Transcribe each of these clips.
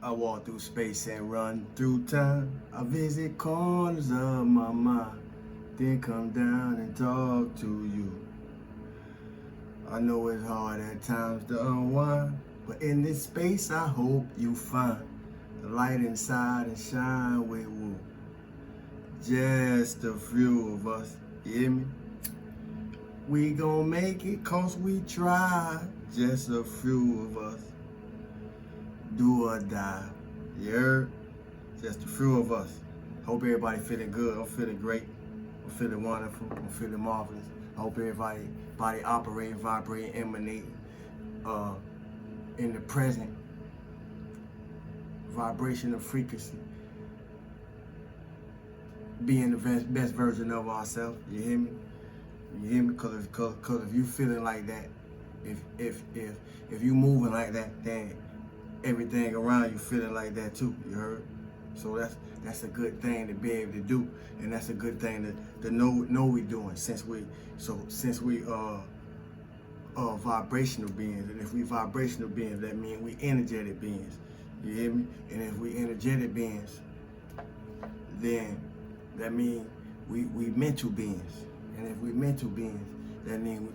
I walk through space and run through time. I visit corners of my mind, then come down and talk to you. I know it's hard at times to unwind, but in this space I hope you find the light inside and shine with woo. Just a few of us, you hear me? We gon' make it 'cause we try. Just a few of us. Do or die. You heard? Just a few of us. Hope everybody feeling good. I'm feeling great. I'm feeling wonderful. I'm feeling marvelous. I hope everybody body operating, vibrating, emanating in the present vibration of frequency. Being the best version of ourselves. You hear me? You hear me? Cause if you feeling like that, if you moving like that, then everything around you feeling like that too. You heard? So that's a good thing to be able to do, and that's a good thing to know we doing since we vibrational beings, and if we vibrational beings, that means we energetic beings. You hear me? And if we energetic beings, then that means we mental beings, and if we mental beings, that mean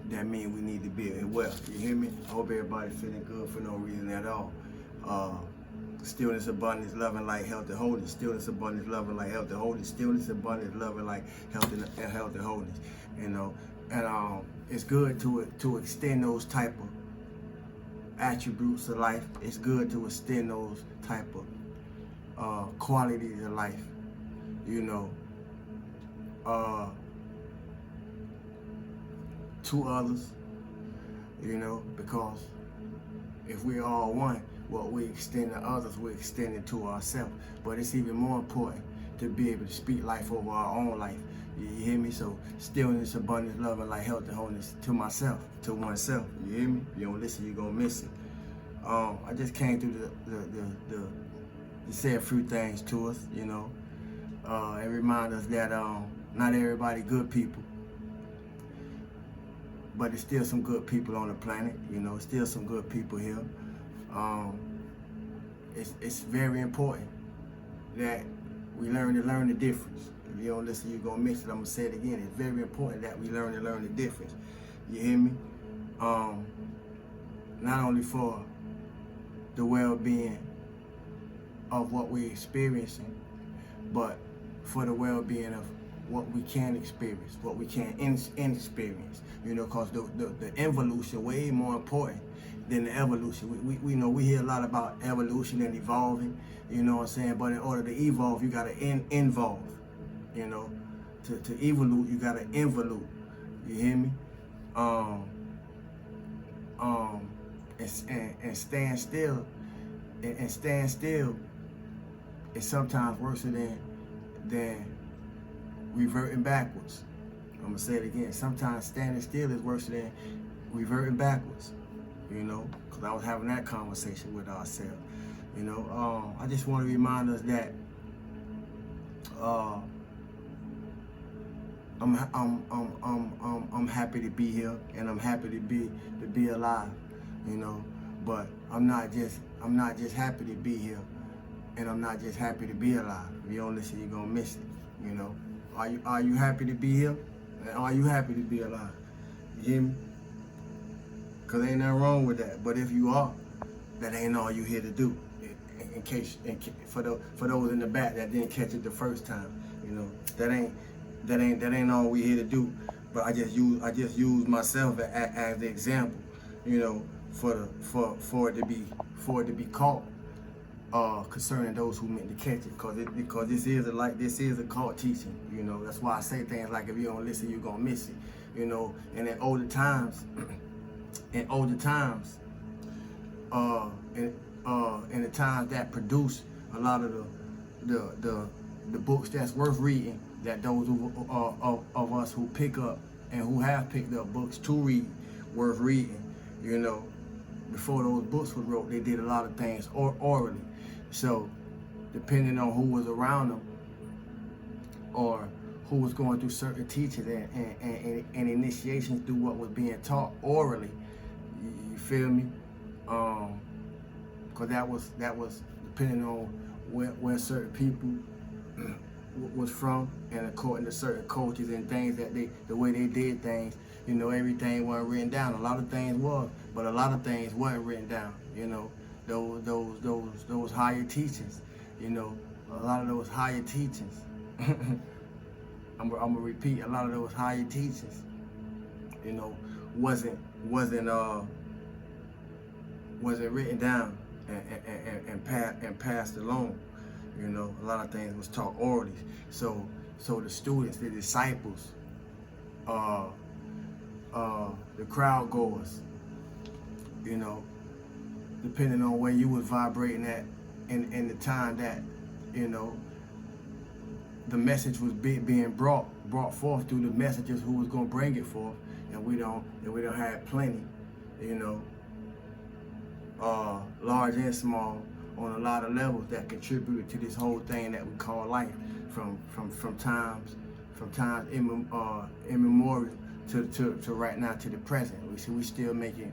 we need to be well. You hear me? I hope everybody feeling good for no reason at all. Stillness, abundance, loving, light, health, and wholeness. Stillness, abundance, loving, light, health, and wholeness. Stillness, abundance, loving, light, health, and wholeness. You know, and it's good to extend those type of attributes of life. It's good to extend those type of qualities of life. You know, to others. You know, because if we're all one, what we extend to others, we extend it to ourselves. But it's even more important to be able to speak life over our own life. You hear me? So stillness, abundance, love, and light, health, and wholeness to myself, to oneself. You hear me? You don't listen, you're gonna miss it. I just came through to say a few things to us, you know, and remind us that not everybody good people, but there's still some good people on the planet. You know, still some good people here. It's very important that we learn the difference. If you don't listen, you're gonna miss it. I'm gonna say it again. It's very important that we learn the difference. You hear me? Not only for the well-being of what we're experiencing, but for the well-being of what we can experience, what we can experience. You know, because the evolution way more important than the evolution. We know we hear a lot about evolution and evolving, you know what I'm saying? But in order to evolve, you gotta involve. You know, to evolve, you gotta involve. You hear me? And stand still, and stand still is sometimes worse than reverting backwards. I'm gonna say it again. Sometimes standing still is worse than reverting backwards. You know, because I was having that conversation with ourselves. You know, I just want to remind us that I'm happy to be here, and I'm happy to be alive. You know, but I'm not just happy to be here, and I'm not just happy to be alive. If you don't listen, you're gonna miss it. You know, are you happy to be here, and are you happy to be alive? You hear me? Cause ain't nothing wrong with that. But if you are, that ain't all you here to do. For those in the back that didn't catch it the first time, you know, that ain't all we here to do. But I just use myself as the example, you know, for it to be caught. Concerning those who meant to catch it, because this is a caught teaching. You know, that's why I say things like, if you don't listen, you're gonna miss it. You know, and in older times. In the times that produce a lot of the books that's worth reading, that those of us who pick up and who have picked up books to read, worth reading. You know, before those books were wrote, they did a lot of things orally. So depending on who was around them or who was going through certain teachings and initiations through what was being taught orally, you feel me? Because that was depending on where certain people was from, and according to certain cultures and things that the way they did things, you know, everything wasn't written down. A lot of things was, but a lot of things wasn't written down. You know, those higher teachers, you know, a lot of those higher teachers. I'm gonna repeat, a lot of those higher teachers, you know, wasn't written down and passed along. You know, a lot of things was taught orally. So the students, the disciples, the crowd goers, you know, depending on where you was vibrating at in the time that, you know, the message was being brought forth through the messengers who was gonna bring it forth, and we don't have plenty, you know, large and small, on a lot of levels that contributed to this whole thing that we call life, from times immemorial to right now, to the present. We still making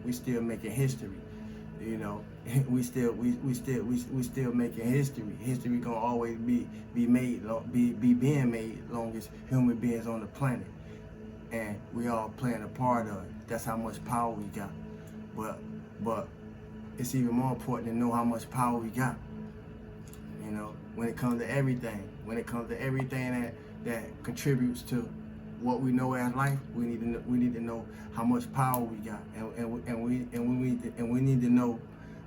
history, you know. we still making history. History gonna always be being made long as human beings on the planet, and we all playing a part of it. That's how much power we got. But it's even more important to know how much power we got. You know, when it comes to everything, that contributes to what we know as life, we need to know how much power we got, and we need to know,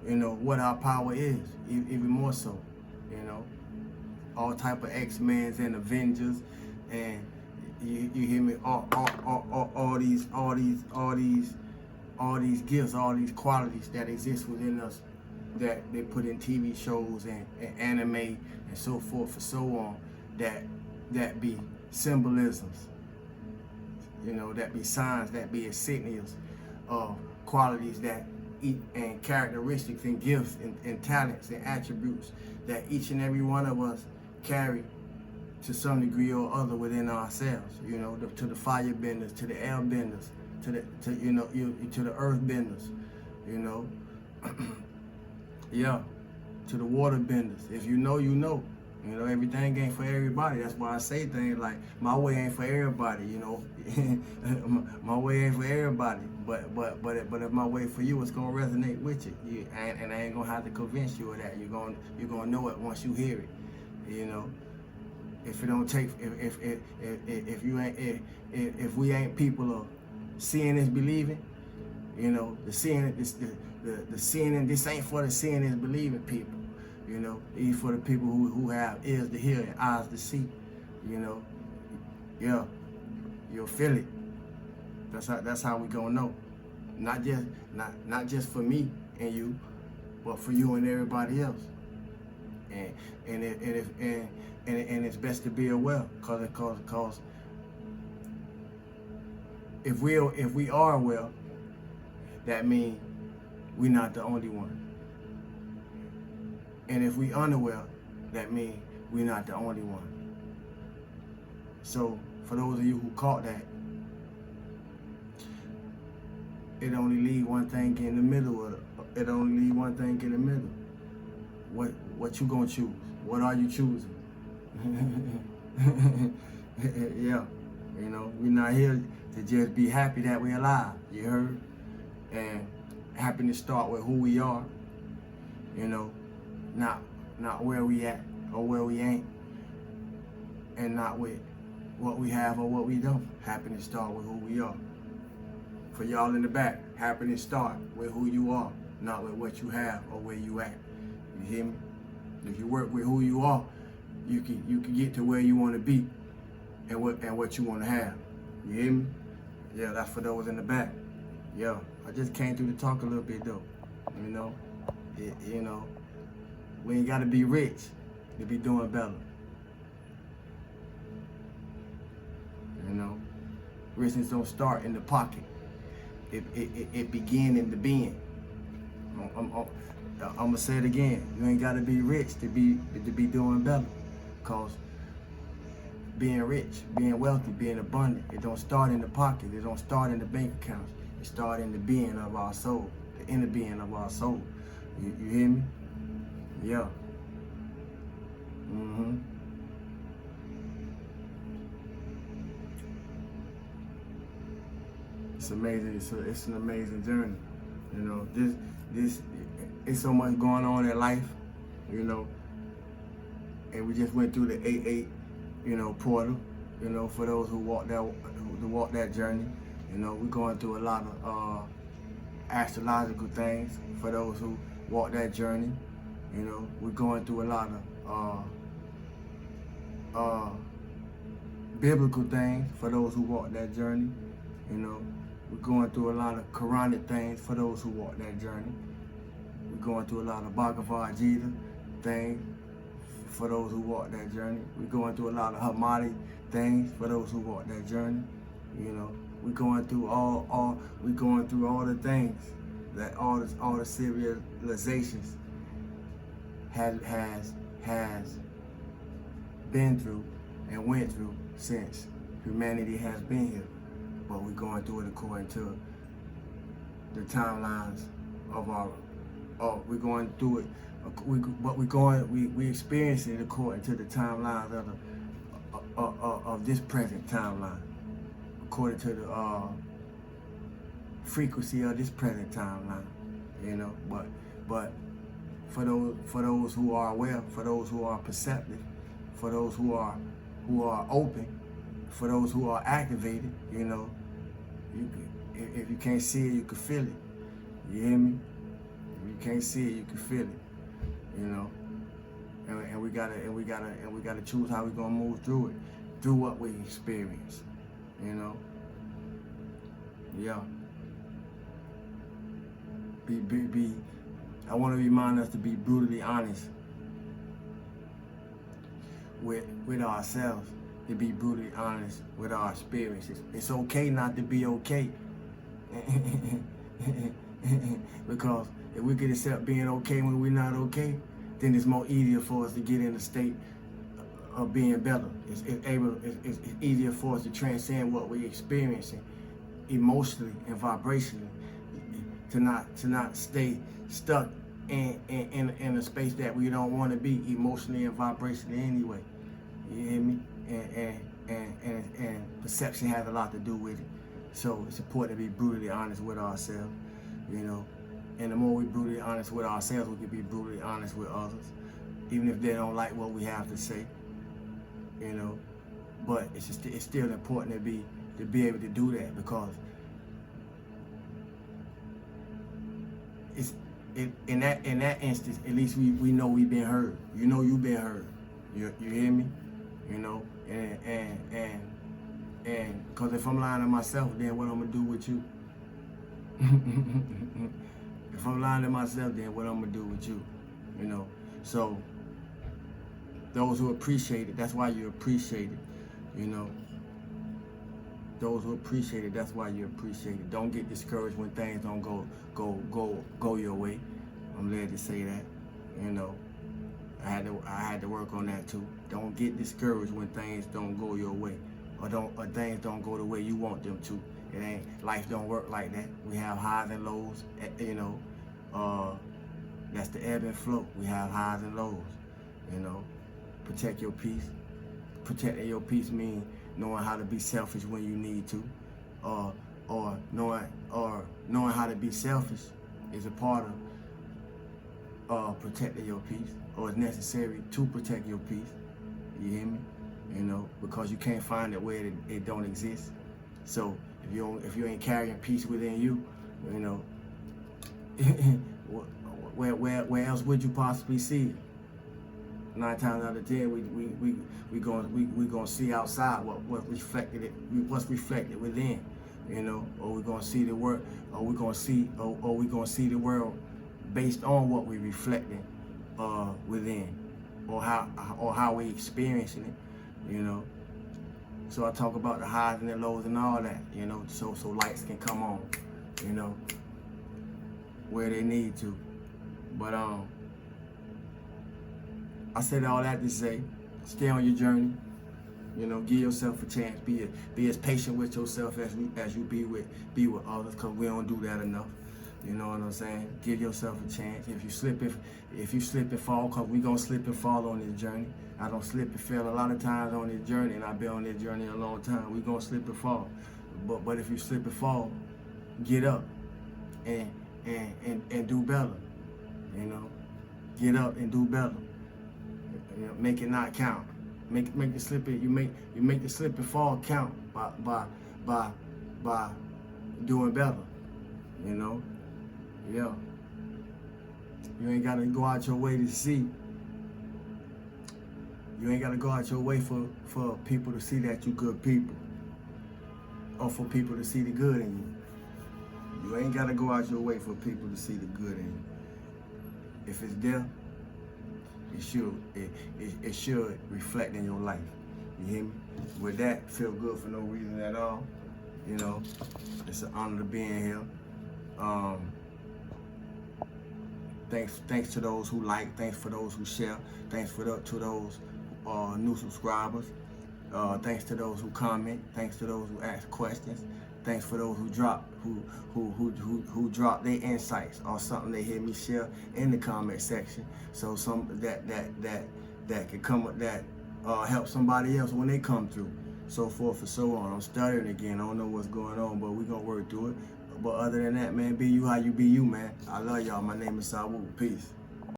you know, what our power is, even more so. You know, all type of X-Men's and Avengers, and you hear me? All these gifts, all these qualities that exist within us, that they put in TV shows and anime and so forth and so on, that be symbolisms, you know, that be signs, that be insignias of qualities and characteristics and gifts and talents and attributes that each and every one of us carry to some degree or other within ourselves. You know, to the fire benders, to the air benders, to the earth benders, you know. Yeah, to the water benders. If you know, you know. You know, everything ain't for everybody. That's why I say things like, my way ain't for everybody, you know. My way ain't for everybody. But if my way for you, it's gonna resonate with you. And I ain't gonna have to convince you of that. You're gonna know it once you hear it. You know. If it don't take, if we ain't people of seeing is believing, you know, the seeing and this ain't for the seeing is believing people. You know, even for the people who have ears to hear and eyes to see, you know. Yeah, you'll feel it. That's how we gonna know. Not just for me and you, but for you and everybody else. And it's best to be aware, cause if we are aware, that means we're not the only one. And if we unaware, that means we're not the only one. So for those of you who caught that, it only leave one thing in the middle. It only leave one thing in the middle. What you gonna choose? What are you choosing? Yeah, you know, we're not here to just be happy that we're alive. You heard? And happiness start with who we are. You know. Not where we at or where we ain't, and not with what we have or what we don't. Happiness start with who we are. For y'all in the back, happiness start with who you are, not with what you have or where you at. You hear me? If you work with who you are, you can get to where you want to be and what you want to have. You hear me? Yeah, that's for those in the back. Yeah, I just came through to talk a little bit though. You know, you know. We ain't got to be rich to be doing better. You know, richness don't start in the pocket. It begin in the being. I'm gonna say it again. You ain't got to be rich to be doing better. Cause being rich, being wealthy, being abundant, it don't start in the pocket. It don't start in the bank accounts. It starts in the being of our soul, the inner being of our soul. You hear me? Yeah, Mm-hmm. It's amazing. It's an amazing journey. You know, this it's so much going on in life, you know, and we just went through the 8-8, you know, portal, you know, for those who walk that journey. You know, we're going through a lot of astrological things for those who walk that journey. You know, we're going through a lot of biblical things for those who walk that journey. You know, we're going through a lot of Quranic things for those who walk that journey. We're going through a lot of Bhagavad Gita things for those who walk that journey. We're going through a lot of Hamadi things for those who walk that journey. You know, we're going through all the things that all the civilizations has been through and went through since humanity has been here. But we're going through it according to the timelines of we're going through it. We experience it according to the timelines of this present timeline, according to the frequency of this present timeline. You know, but for those who are aware, for those who are perceptive, for those who are open, for those who are activated, you know, if you can't see it, you can feel it. You hear me? If you can't see it, you can feel it. You know, and we gotta choose how we're gonna move through it, through what we experience. You know, yeah. I want to remind us to be brutally honest with ourselves, to be brutally honest with our experiences. It's okay not to be okay. Because if we could accept being okay when we're not okay, then it's more easier for us to get in a state of being better. It's easier for us to transcend what we're experiencing emotionally and vibrationally, to not stay stuck in a space that we don't want to be emotionally and vibrationally anyway. You hear me? And perception has a lot to do with it. So it's important to be brutally honest with ourselves, you know. And the more we're brutally honest with ourselves, we can be brutally honest with others, even if they don't like what we have to say, you know. But it's still important to be able to do that, because in that instance, at least we know we've been heard. You know you've been heard. You hear me? You know, and because if I'm lying to myself, then what I'm gonna do with you? If I'm lying to myself, then what I'm gonna do with you? You know. So those who appreciate it, that's why you appreciate it. You know. Those who appreciate it, that's why you appreciate it. Don't get discouraged when things don't go your way. I'm glad to say that. You know. I had to work on that too. Don't get discouraged when things don't go your way, or things don't go the way you want them to. Life don't work like that. We have highs and lows. You know, that's the ebb and flow. We have highs and lows. You know, protect your peace. Protecting your peace means knowing how to be selfish when you need to, or knowing how to be selfish is a part of protecting your peace, or it's necessary to protect your peace. You hear me? You know, because you can't find it where it don't exist. So if you ain't carrying peace within you, you know, where else would you possibly see it? 9 times out of 10, we gonna see outside what's reflected within, you know, or we're gonna see the world, or we're gonna see the world based on what we're reflecting within, or how we experiencing it, you know. So I talk about the highs and the lows and all that, you know, so lights can come on, you know, where they need to. But I said all that to say, stay on your journey. You know, give yourself a chance. Be as patient with yourself as you be with others, because we don't do that enough. You know what I'm saying? Give yourself a chance. If you slip and fall, cause we gonna slip and fall on this journey. I don't slip and fail a lot of times on this journey, and I've been on this journey a long time. We gonna slip and fall, but if you slip and fall, get up and do better. You know, get up and do better. You know, make it not count. Make the slip and you make the slip and fall count by doing better. You know. Yeah. You ain't gotta go out your way to see. You ain't gotta go out your way for people to see that you good people. Or for people to see the good in you. You ain't gotta go out your way for people to see the good in you. If it's there, it should reflect in your life. You hear me? With that, feel good for no reason at all. You know, it's an honor to be in here. Thanks to those who like, thanks for those who share, thanks to those new subscribers, thanks to those who comment, thanks to those who ask questions, thanks for those who drop their insights or something they hear me share in the comment section. So some that could come with that help somebody else when they come through. So forth and so on. I'm stuttering again. I don't know what's going on, but we're gonna work through it. But other than that, man, be you how you be you, man. I love y'all. My name is Sawu. Peace.